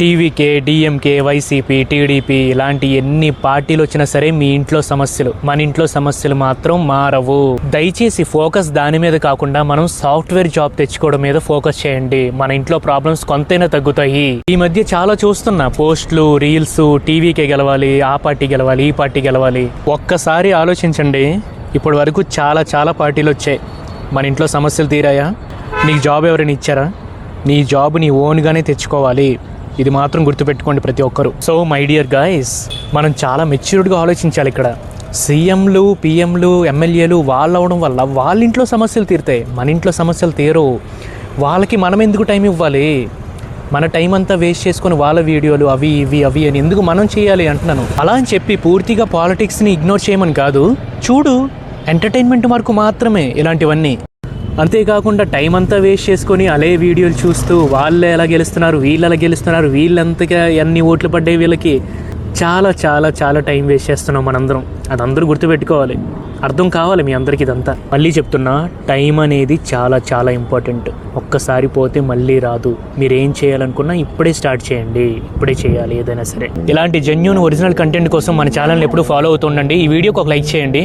TVK, DMK, YCP, TDP ఇలాంటి ఎన్ని పార్టీలు వచ్చినా సరే మీ ఇంట్లో సమస్యలు, మన ఇంట్లో సమస్యలు మాత్రం మారవు. దయచేసి ఫోకస్ దాని మీద కాకుండా మనం సాఫ్ట్వేర్ జాబ్ తెచ్చుకోవడం మీద ఫోకస్ చేయండి. మన ఇంట్లో ప్రాబ్లమ్స్ కొంతైనా తగ్గుతాయి. ఈ మధ్య చాలా చూస్తున్నా పోస్టులు, రీల్స్, టీవీకే గెలవాలి, ఆ పార్టీ గెలవాలి, ఈ పార్టీ గెలవాలి. ఒక్కసారి ఆలోచించండి, ఇప్పటి వరకు చాలా పార్టీలు వచ్చాయి. మన ఇంట్లో సమస్యలు తీరాయా? నీకు జాబ్ ఎవరైనా ఇచ్చారా? నీ జాబ్ నీ ఓన్గానే తెచ్చుకోవాలి. ఇది మాత్రం గుర్తుపెట్టుకోండి ప్రతి ఒక్కరు. సో మై డియర్ గాయ్స్, మనం చాలా మెచ్యూర్డ్గా ఆలోచించాలి. ఇక్కడ సీఎంలు, పిఎంలు, ఎమ్మెల్యేలు వాళ్ళు అవడం వల్ల వాళ్ళ ఇంట్లో సమస్యలు తీరుతాయి, మన ఇంట్లో సమస్యలు తీరవు. వాళ్ళకి మనం ఎందుకు టైం ఇవ్వాలి? మన టైం అంతా వేస్ట్ చేసుకొని వాళ్ళ వీడియోలు అవి ఇవి అని ఎందుకు మనం చేయాలి అంటున్నాను. అలా అని చెప్పి పూర్తిగా పాలిటిక్స్ని ఇగ్నోర్ చేయమని కాదు. చూడు, ఎంటర్టైన్మెంట్ వరకు మాత్రమే ఇలాంటివన్నీ. అంతేకాకుండా టైం అంతా వేస్ట్ చేసుకొని అలే వీడియోలు చూస్తూ వాళ్ళు ఎలా గెలుస్తున్నారు, వీళ్ళు ఎలా గెలుస్తున్నారు, వీళ్ళంతగా ఎన్ని ఓట్లు పడ్డాయి వీళ్ళకి, చాలా టైం వేస్ట్ చేస్తున్నాం మనందరం. అది అందరూ గుర్తుపెట్టుకోవాలి, అర్థం కావాలి మీ అందరికీ ఇదంతా. మళ్ళీ చెప్తున్నా, టైం అనేది చాలా ఇంపార్టెంట్. ఒక్కసారి పోతే మళ్ళీ రాదు. మీరు ఏం చేయాలనుకున్నా ఇప్పుడే స్టార్ట్ చేయండి, ఇప్పుడే చేయాలి ఏదైనా సరే. ఇలాంటి జెన్యూన్ ఒరిజినల్ కంటెంట్ కోసం మన ఛానల్ని ఎప్పుడూ ఫాలో అవుతుండండి. ఈ వీడియోకి ఒక లైక్ చేయండి.